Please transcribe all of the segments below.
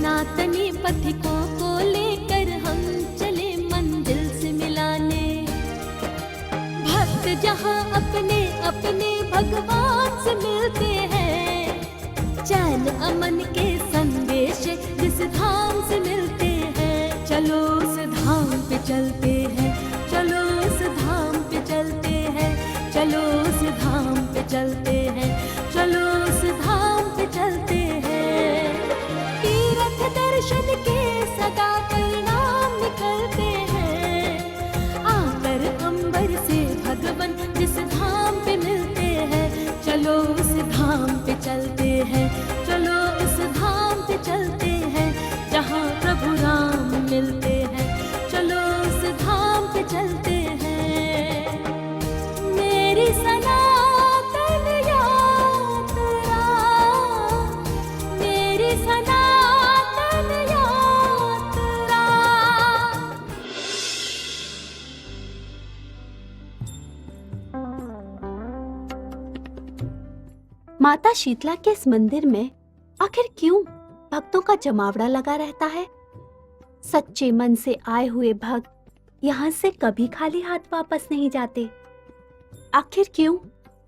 सनातनी पथिकों को लेकर हम चले मंजिल से मिलाने। भक्त जहाँ अपने अपने भगवान से मिलते हैं, चैन अमन के संदेश जिस धाम से मिलते हैं। चलो उस धाम पे चलते हैं, चलो उस धाम पे चलते हैं, चलो उस धाम पे चलते हैं, चलो उस धाम पे चलते हैं। तीर्थ दर्शन के सदा परिणाम निकलते हैं, आकर अंबर से भगवन जिस धाम पे मिलते हैं। चलो उस धाम पे चलते हैं, चलो उस धाम पे चलते हैं, जहाँ प्रभु राम मिलते हैं। चलो उस धाम पे चलते हैं। मेरी सनातन यात्रा, मेरी सनातन यात्रा। माता शीतला के इस मंदिर में आखिर क्यों भक्तों का जमावड़ा लगा रहता है? सच्चे मन से आए हुए भक्त यहाँ से कभी खाली हाथ वापस नहीं जाते। आखिर क्यों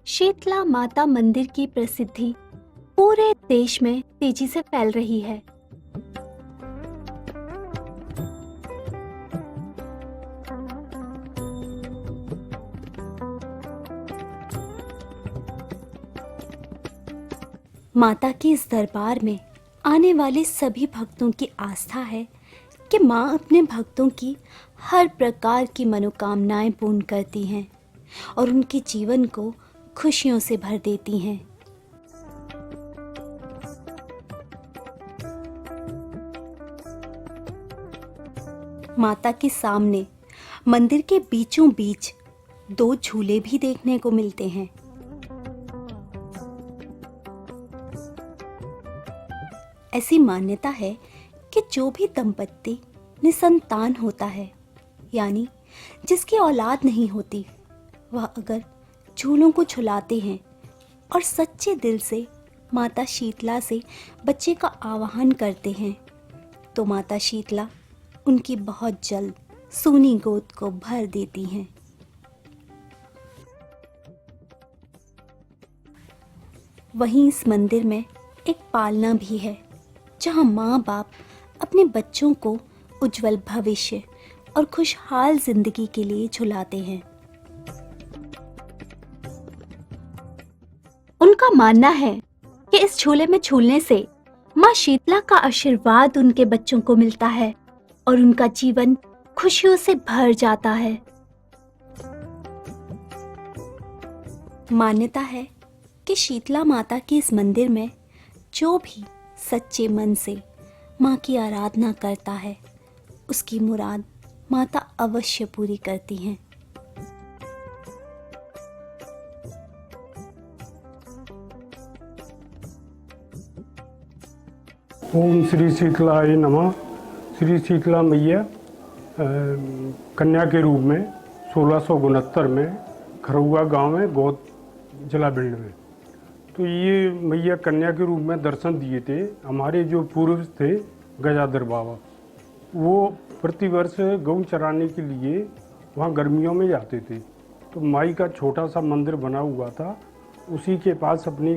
शीतला माता मंदिर की प्रसिद्धि पूरे देश में तेजी से फैल रही है? माता के इस दरबार में आने वाले सभी भक्तों की आस्था है कि माँ अपने भक्तों की हर प्रकार की मनोकामनाएं पूर्ण करती हैं और उनके जीवन को खुशियों से भर देती हैं। माता के सामने मंदिर के बीचों बीच 2 झूले भी देखने को मिलते हैं। ऐसी मान्यता है कि जो भी दंपत्ति निसंतान होता है, यानी जिसकी औलाद नहीं होती, वह अगर झूलों को झुलाते हैं और सच्चे दिल से माता शीतला से बच्चे का आवाहन करते हैं, तो माता शीतला उनकी बहुत जल्द सूनी गोद को भर देती हैं। वहीं इस मंदिर में एक पालना भी है, जहां माँ बाप अपने बच्चों को उज्जवल भविष्य और खुशहाल जिंदगी के लिए झुलाते हैं। उनका मानना है कि इस झूले में झूलने से माँ शीतला का आशीर्वाद उनके बच्चों को मिलता है और उनका जीवन खुशियों से भर जाता है। मान्यता है कि शीतला माता के इस मंदिर में जो भी सच्चे मन से माँ की आराधना करता है, उसकी मुराद माता अवश्य पूरी करती हैं। ओम श्री शीतलाय नमः। श्री शीतला मैया कन्या के रूप में 1669 में खरौआ गांव में गोद जिला भिंड में, तो ये मैया कन्या के रूप में दर्शन दिए थे। हमारे जो पूर्वज थे गजाधर बाबा, वो प्रतिवर्ष गऊ चराने के लिए वहाँ गर्मियों में जाते थे। तो माई का छोटा सा मंदिर बना हुआ था, उसी के पास अपनी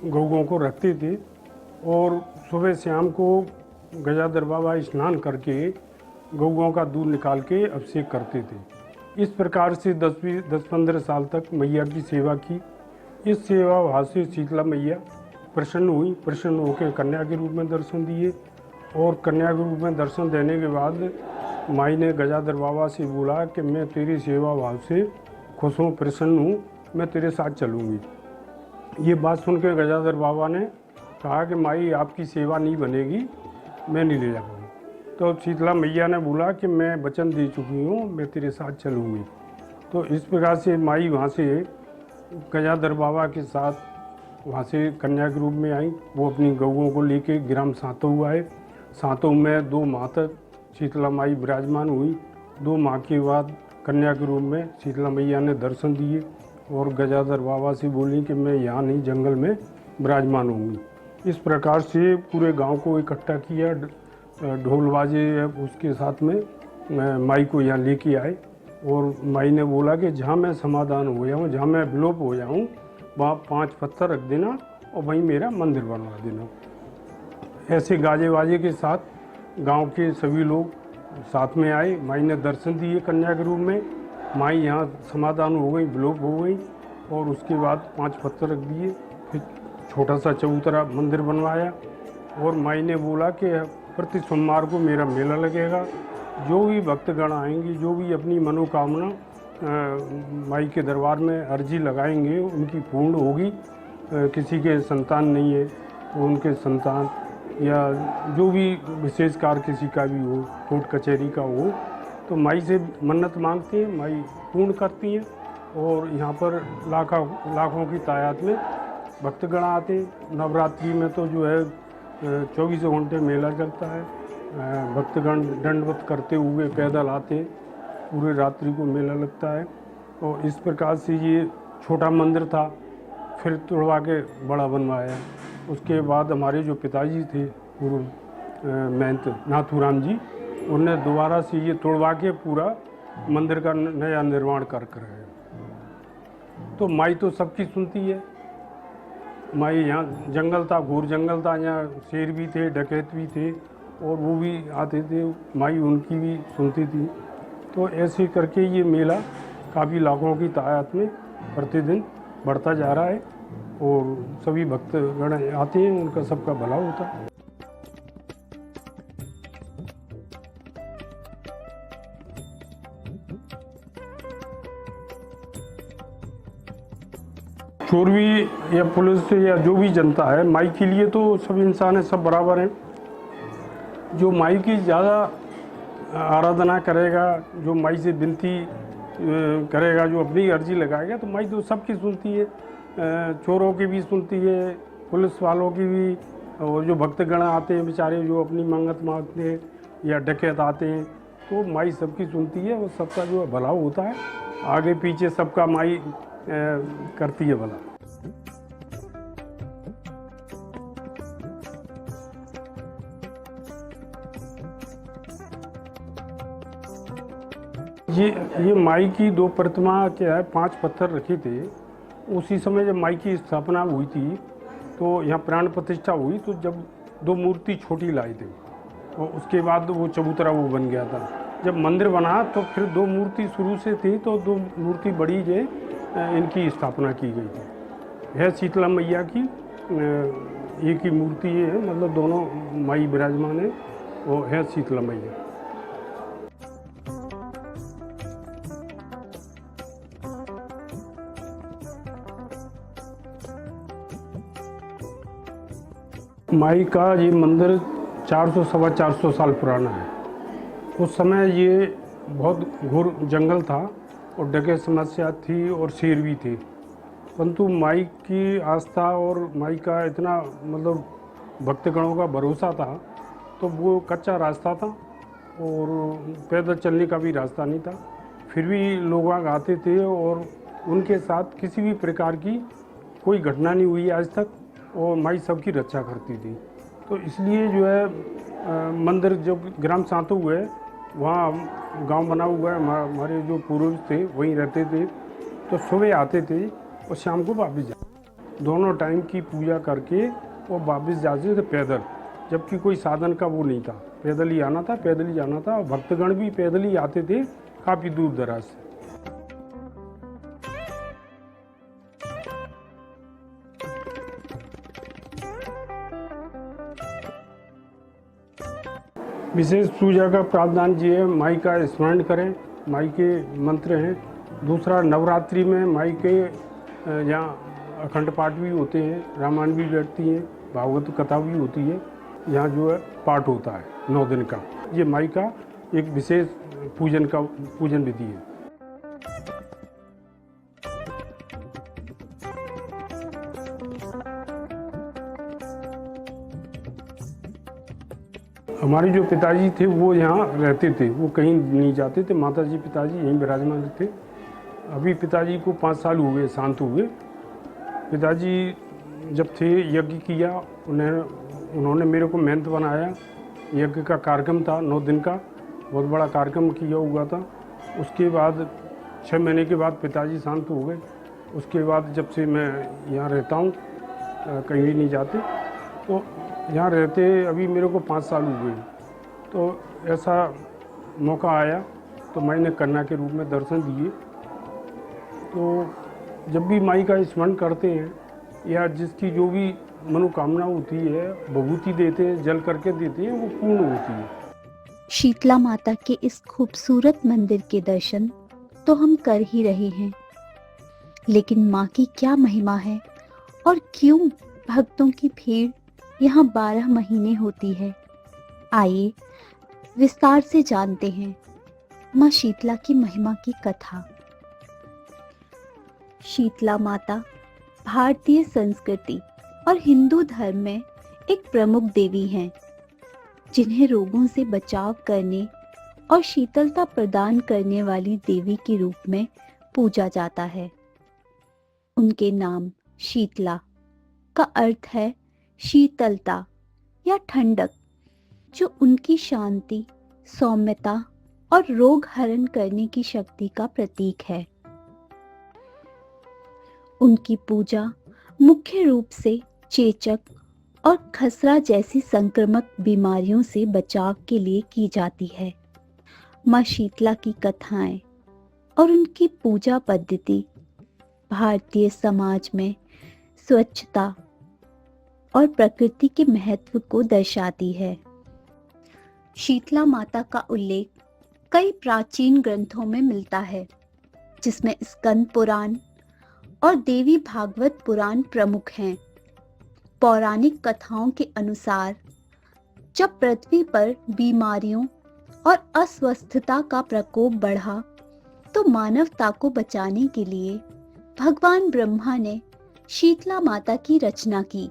गऊओं को रखते थे और सुबह शाम को गजाधर बाबा स्नान करके गऊओं का दूध निकाल के अभिषेक करते थे। इस प्रकार से 10-15 साल तक मैया की सेवा की। इस सेवा भाव से शीतला मैया प्रसन्न हुई, प्रसन्न होकर कन्या के रूप में दर्शन दिए और कन्या के रूप में दर्शन देने के बाद माई ने गजाधर बाबा से बोला कि मैं तेरी सेवा भाव से खुश हूँ, प्रसन्न हूँ, मैं तेरे साथ चलूँगी। ये बात सुन के गजाधर बाबा ने कहा कि माई आपकी सेवा नहीं बनेगी, मैं नहीं ले जाऊँगी। तो शीतला मैया ने बोला कि मैं वचन दे चुकी हूँ, मैं तेरे साथ चलूँगी। तो इस प्रकार से माई वहाँ से गजाधर बाबा के साथ वहाँ से कन्या के रूप में आई। वो अपनी गऊओं को लेके ग्राम सातों आए। सातों में 2 माह तक शीतला माई विराजमान हुई। 2 माह के बाद कन्या के रूप में शीतला मैया ने दर्शन दिए और गजाधर बाबा से बोली कि मैं यहाँ नहीं, जंगल में विराजमान होंगी। इस प्रकार से पूरे गांव को इकट्ठा किया, ढोल बाजे उसके साथ में माई को यहाँ लेके आए और माई ने बोला कि जहाँ मैं समाधान हो जाऊँ, जहाँ मैं विलोप हो जाऊँ, वहाँ 5 पत्थर रख देना और वहीं मेरा मंदिर बनवा देना। ऐसे गाजे वाजे के साथ गांव के सभी लोग साथ में आए। माई ने दर्शन दिए कन्या के रूप में। माई यहाँ समाधान हो गई, विलोप हो गई और उसके बाद 5 पत्थर रख दिए। फिर छोटा सा चबूतरा मंदिर बनवाया और माई ने बोला कि प्रति सोमवार को मेरा मेला लगेगा। जो भी भक्तगण आएंगे, जो भी अपनी मनोकामना माई के दरबार में अर्जी लगाएंगे, उनकी पूर्ण होगी। किसी के संतान नहीं है तो उनके संतान या जो भी विशेष कार्य किसी का भी हो, कोर्ट कचहरी का हो, तो माई से मन्नत मांगते हैं, माई पूर्ण करती हैं। और यहाँ पर लाखों की तादाद में भक्तगण आते हैं। नवरात्रि में तो जो है 24 घंटे मेला चलता है। भक्तगण दंडवत करते हुए पैदल आते, पूरे रात्रि को मेला लगता है। और इस प्रकार से ये छोटा मंदिर था, फिर तोड़वा के बड़ा बनवाया। उसके बाद हमारे जो पिताजी थे पूर्व महंत नाथूराम जी, उन्होंने दोबारा से ये तोड़वा के पूरा मंदिर का नया निर्माण कर है। तो माई तो सबकी सुनती है। माई यहाँ जंगल था, घोर जंगल था, यहाँ शेर भी थे, डकैत भी थे और वो भी आते थे, माई उनकी भी सुनती थी। तो ऐसे करके ये मेला काफ़ी लाखों की तादाद में प्रतिदिन बढ़ता जा रहा है और सभी भक्तगण आते हैं, उनका सबका भला होता है। चोर भी या पुलिस या जो भी जनता है, माई के लिए तो सब इंसान है, सब बराबर हैं। जो माई की ज़्यादा आराधना करेगा, जो माई से विनती करेगा, जो अपनी अर्जी लगाएगा, तो माई तो सबकी सुनती है। चोरों की भी सुनती है, पुलिस वालों की भी, और जो भक्तगण आते हैं बेचारे जो अपनी मंगत मांगते हैं या डकैत आते हैं, तो माई सबकी सुनती है और सबका जो भला होता है। आगे पीछे सबका माई करती है भला। ये माई की 2 प्रतिमा क्या है, 5 पत्थर रखे थे। उसी समय जब माई की स्थापना हुई थी तो यहाँ प्राण प्रतिष्ठा हुई, तो जब 2 मूर्ति छोटी लाई थी और उसके बाद वो चबूतरा वो बन गया था। जब मंदिर बना तो फिर 2 मूर्ति शुरू से थी, तो 2 मूर्ति बड़ी जो इनकी स्थापना की गई थी। है शीतला मैया की एक ही मूर्ति है, मतलब दोनों माई विराजमान है, वो है शीतला मैया। माई का ये मंदिर 400-450 साल पुराना है। उस समय ये बहुत घोर जंगल था और डकैत समस्या थी और शेर भी थे, परंतु माई की आस्था और माई का इतना मतलब भक्तगणों का भरोसा था, तो वो कच्चा रास्ता था और पैदल चलने का भी रास्ता नहीं था। फिर भी लोग आते थे और उनके साथ किसी भी प्रकार की कोई घटना नहीं हुई आज तक, और माई सबकी रक्षा करती थी। तो इसलिए जो है मंदिर जब ग्राम शांत हुए, वहाँ गांव बना हुआ है, हमारे जो पूर्वज थे वहीं रहते थे, तो सुबह आते थे और शाम को वापस जाते। दोनों टाइम की पूजा करके और वापस जाते थे पैदल, जबकि कोई साधन का वो नहीं था। पैदल ही आना था, पैदल ही जाना था। और भक्तगण भी पैदल ही आते थे काफ़ी दूर दराज से। विशेष पूजा का प्रावधान ये है, माई का स्मरण करें, माई के मंत्र हैं। दूसरा, नवरात्रि में माई के यहाँ अखंड पाठ भी होते हैं, रामायण भी बैठती हैं, भागवत कथा भी होती है। यहाँ जो है पाठ होता है 9 दिन का। ये माई का एक विशेष पूजन विधि है। हमारे जो पिताजी थे वो यहाँ रहते थे, वो कहीं नहीं जाते थे। माताजी पिताजी यहीं विराजमान थे। अभी पिताजी को 5 साल हुए शांत हुए। पिताजी जब थे यज्ञ किया, उन्होंने मेरे को मेहनत बनाया। यज्ञ का कार्यक्रम था 9 दिन का, बहुत बड़ा कार्यक्रम किया हुआ था। उसके बाद 6 महीने के बाद पिताजी शांत हो गए। उसके बाद जब से मैं यहाँ रहता हूँ, कहीं भी नहीं जाते, तो यहाँ रहते अभी मेरे को 5 साल हो गए। तो ऐसा मौका आया तो मैंने कन्या के रूप में दर्शन दिए। तो जब भी माई का स्मरण करते हैं या जिसकी जो भी मनोकामना होती है, विभूति देते हैं, जल करके देते हैं, वो पूर्ण होती है। शीतला माता के इस खूबसूरत मंदिर के दर्शन तो हम कर ही रहे हैं, लेकिन माँ की क्या महिमा है और क्यों भक्तों की भीड़ यहाँ 12 महीने होती है। आइए विस्तार से जानते हैं माँ शीतला की महिमा की कथा। शीतला माता भारतीय संस्कृति और हिंदू धर्म में एक प्रमुख देवी हैं, जिन्हें रोगों से बचाव करने और शीतलता प्रदान करने वाली देवी के रूप में पूजा जाता है। उनके नाम शीतला का अर्थ है शीतलता या ठंडक, जो उनकी शांति, सौम्यता और रोग हरण करने की शक्ति का प्रतीक है। उनकी पूजा मुख्य रूप से चेचक और खसरा जैसी संक्रामक बीमारियों से बचाव के लिए की जाती है। माँ शीतला की कथाएं और उनकी पूजा पद्धति भारतीय समाज में स्वच्छता और प्रकृति के महत्व को दर्शाती है। शीतला माता का उल्लेख कई प्राचीन ग्रंथों में मिलता है, जिसमें स्कंद पुराण और देवी भागवत पुराण प्रमुख हैं। पौराणिक कथाओं के अनुसार जब पृथ्वी पर बीमारियों और अस्वस्थता का प्रकोप बढ़ा, तो मानवता को बचाने के लिए भगवान ब्रह्मा ने शीतला माता की रचना की।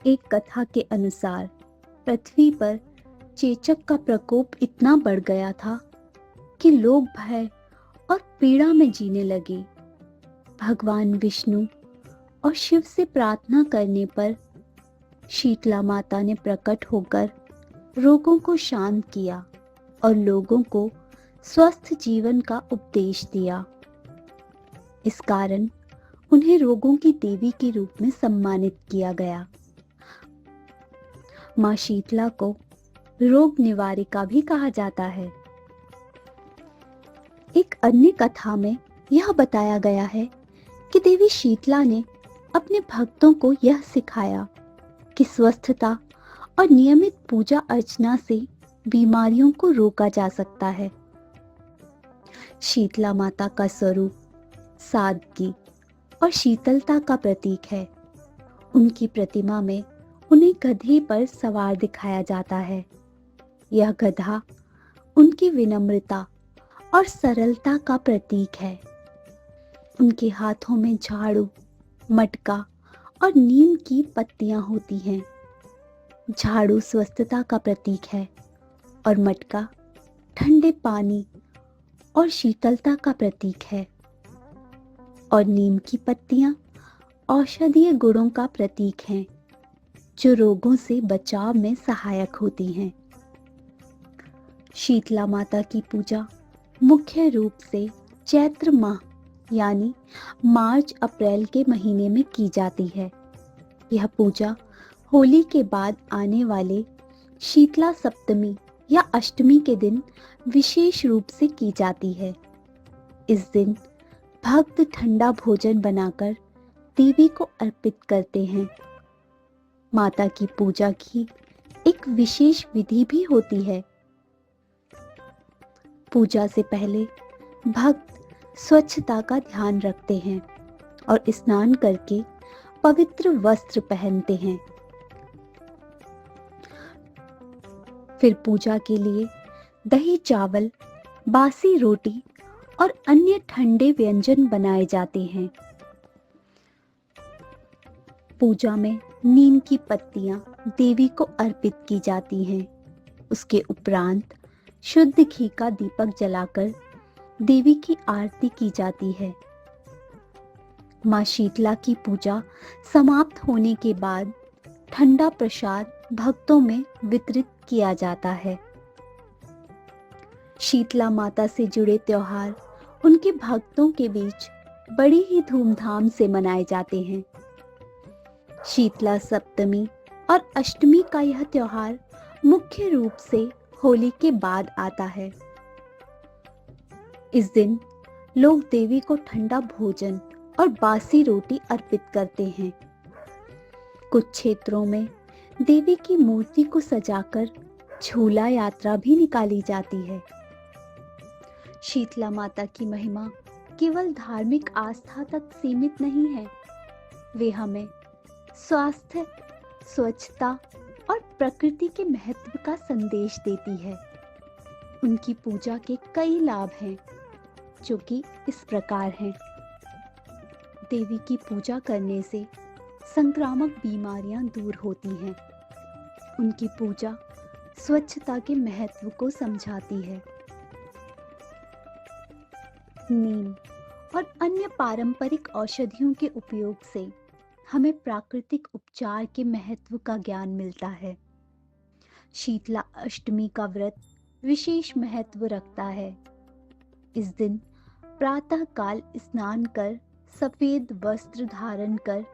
एक कथा के अनुसार पृथ्वी पर चेचक का प्रकोप इतना बढ़ गया था कि लोग भय और पीड़ा में जीने लगे। भगवान विष्णु और शिव से प्रार्थना करने पर शीतला माता ने प्रकट होकर रोगों को शांत किया और लोगों को स्वस्थ जीवन का उपदेश दिया। इस कारण उन्हें रोगों की देवी के रूप में सम्मानित किया गया। माँ शीतला को रोग निवारिका भी कहा जाता है। एक अन्य कथा में यह बताया गया है कि देवी शीतला ने अपने भक्तों को यह सिखाया कि स्वस्थता और नियमित पूजा अर्चना से बीमारियों को रोका जा सकता है। शीतला माता का स्वरूप सादगी और शीतलता का प्रतीक है। उनकी प्रतिमा में उन्हें गधे पर सवार दिखाया जाता है। यह गधा उनकी विनम्रता और सरलता का प्रतीक है। उनके हाथों में झाड़ू, मटका और नीम की पत्तियां होती हैं। झाड़ू स्वस्थता का प्रतीक है और मटका ठंडे पानी और शीतलता का प्रतीक है, और नीम की पत्तियां औषधीय गुणों का प्रतीक हैं, जो रोगों से बचाव में सहायक होती हैं। शीतला माता की पूजा मुख्य रूप से चैत्र माह यानी मार्च अप्रैल के महीने में की जाती है। यह पूजा होली के बाद आने वाले शीतला सप्तमी या अष्टमी के दिन विशेष रूप से की जाती है। इस दिन भक्त ठंडा भोजन बनाकर देवी को अर्पित करते हैं। माता की पूजा की एक विशेष विधि भी होती है। पूजा से पहले भक्त स्वच्छता का ध्यान रखते हैं और स्नान करके पवित्र वस्त्र पहनते हैं। फिर पूजा के लिए दही चावल, बासी रोटी और अन्य ठंडे व्यंजन बनाए जाते हैं। पूजा में नीम की पत्तियां देवी को अर्पित की जाती हैं। उसके उपरांत शुद्ध घी का दीपक जलाकर देवी की आरती की जाती है। माँ शीतला की पूजा समाप्त होने के बाद ठंडा प्रसाद भक्तों में वितरित किया जाता है। शीतला माता से जुड़े त्योहार उनके भक्तों के बीच बड़ी ही धूमधाम से मनाए जाते हैं। शीतला सप्तमी और अष्टमी का यह त्योहार मुख्य रूप से होली के बाद आता है। इस दिन लोग देवी को ठंडा भोजन और बासी रोटी अर्पित करते हैं। कुछ क्षेत्रों में देवी की मूर्ति को सजाकर झूला यात्रा भी निकाली जाती है। शीतला माता की महिमा केवल धार्मिक आस्था तक सीमित नहीं है, वे हमें स्वास्थ्य, स्वच्छता और प्रकृति के महत्व का संदेश देती है। उनकी पूजा के कई लाभ हैं, जो कि इस प्रकार हैं। देवी की पूजा करने से संक्रामक बीमारियां दूर होती हैं। उनकी पूजा स्वच्छता के महत्व को समझाती है। नीम और अन्य पारंपरिक औषधियों के उपयोग से हमें प्राकृतिक उपचार के महत्व का ज्ञान मिलता है। शीतला अष्टमी का व्रत विशेष महत्व रखता है। इस दिन प्रातः काल स्नान कर सफेद वस्त्र धारण कर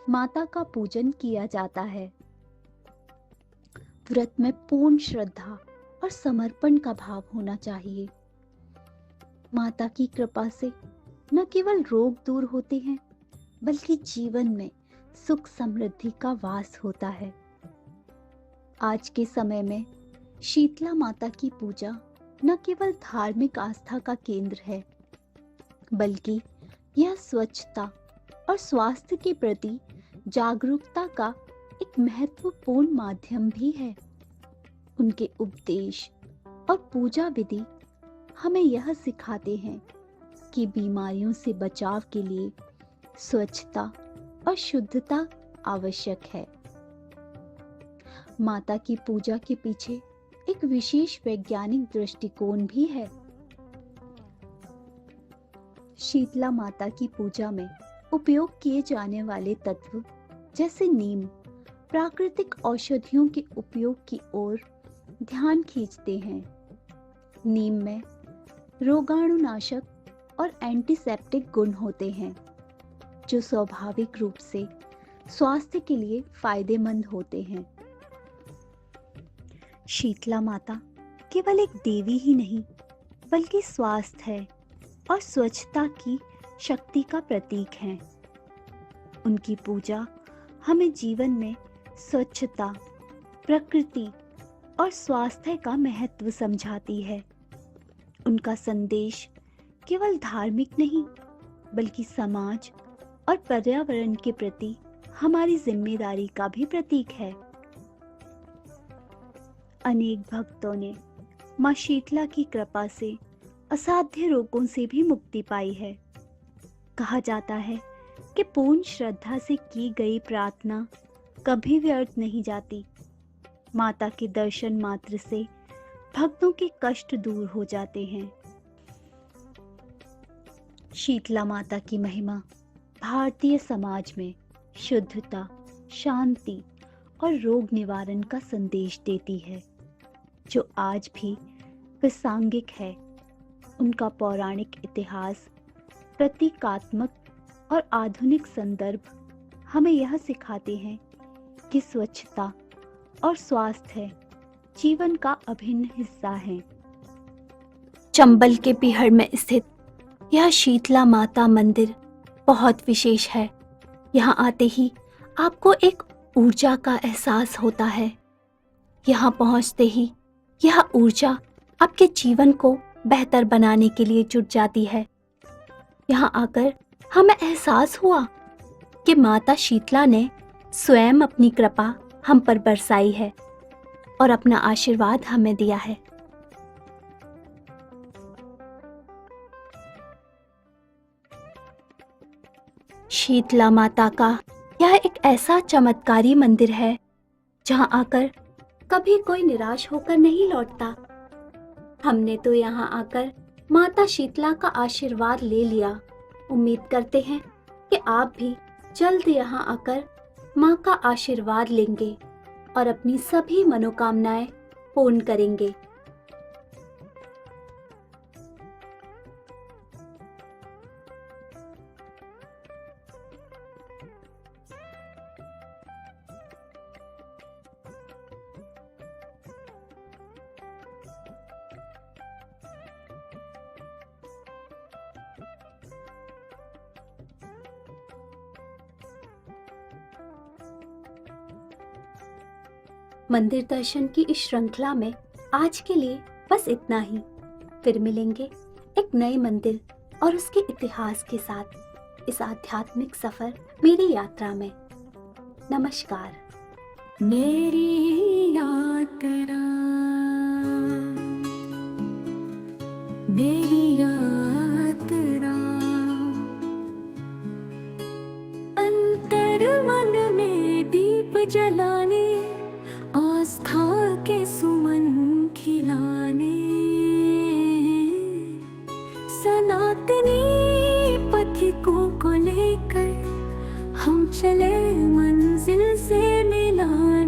माता का पूजन किया जाता है। व्रत में पूर्ण श्रद्धा और समर्पण का भाव होना चाहिए। माता की कृपा से न केवल रोग दूर होते हैं, बल्कि जीवन में सुख समृद्धि का वास होता है। आज के समय में शीतला माता की पूजा न केवल धार्मिक आस्था का केंद्र है, बल्कि यह स्वच्छता और स्वास्थ्य के प्रति जागरूकता का एक महत्वपूर्ण माध्यम भी है। उनके उपदेश और पूजा विधि हमें यह सिखाते हैं कि बीमारियों से बचाव के लिए स्वच्छता और शुद्धता आवश्यक है। माता की पूजा के पीछे एक विशेष वैज्ञानिक दृष्टिकोण भी है। शीतला माता की पूजा में उपयोग किए जाने वाले तत्व जैसे नीम प्राकृतिक औषधियों के उपयोग की ओर ध्यान खींचते हैं। नीम में रोगाणुनाशक और एंटीसेप्टिक गुण होते हैं, जो स्वाभाविक रूप से स्वास्थ्य के लिए फायदेमंद होते हैं। शीतला माता केवल एक देवी ही नहीं, बल्कि स्वास्थ्य है और स्वच्छता की शक्ति का प्रतीक है। उनकी पूजा हमें जीवन में स्वच्छता, प्रकृति और स्वास्थ्य का महत्व समझाती है। उनका संदेश केवल धार्मिक नहीं, बल्कि समाज और पर्यावरण के प्रति हमारी जिम्मेदारी का भी प्रतीक है। अनेक भक्तों ने मां शीतला की कृपा से असाध्य रोगों से भी मुक्ति पाई है। कहा जाता है कि पूर्ण श्रद्धा से की गई प्रार्थना कभी व्यर्थ नहीं जाती। माता के दर्शन मात्र से भक्तों के कष्ट दूर हो जाते हैं। शीतला माता की महिमा भारतीय समाज में शुद्धता, शांति और रोग निवारण का संदेश देती है, जो आज भी प्रासंगिक है। उनका पौराणिक इतिहास, प्रतीकात्मक और आधुनिक संदर्भ हमें यह सिखाते हैं कि स्वच्छता और स्वास्थ्य जीवन का अभिन्न हिस्सा है। चंबल के पिहड़ में स्थित यह शीतला माता मंदिर बहुत विशेष है। यहाँ आते ही आपको एक ऊर्जा का एहसास होता है। यहाँ पहुँचते ही यह ऊर्जा आपके जीवन को बेहतर बनाने के लिए जुट जाती है। यहाँ आकर हमें एहसास हुआ कि माता शीतला ने स्वयं अपनी कृपा हम पर बरसाई है और अपना आशीर्वाद हमें दिया है। शीतला माता का यह एक ऐसा चमत्कारी मंदिर है जहां आकर कभी कोई निराश होकर नहीं लौटता। हमने तो यहाँ आकर माता शीतला का आशीर्वाद ले लिया। उम्मीद करते हैं कि आप भी जल्द यहाँ आकर माँ का आशीर्वाद लेंगे और अपनी सभी मनोकामनाएं पूर्ण करेंगे। मंदिर दर्शन की इस श्रृंखला में आज के लिए बस इतना ही। फिर मिलेंगे एक नए मंदिर और उसके इतिहास के साथ इस आध्यात्मिक सफर मेरी यात्रा में। नमस्कार। मेरी यात्रा, मेरी यात्रा, अंतर मन में दीप जलाने, आस्था के सुमन खिलाने, सनातनी पथिकों को लेकर हम चले मंजिल से मिलाने।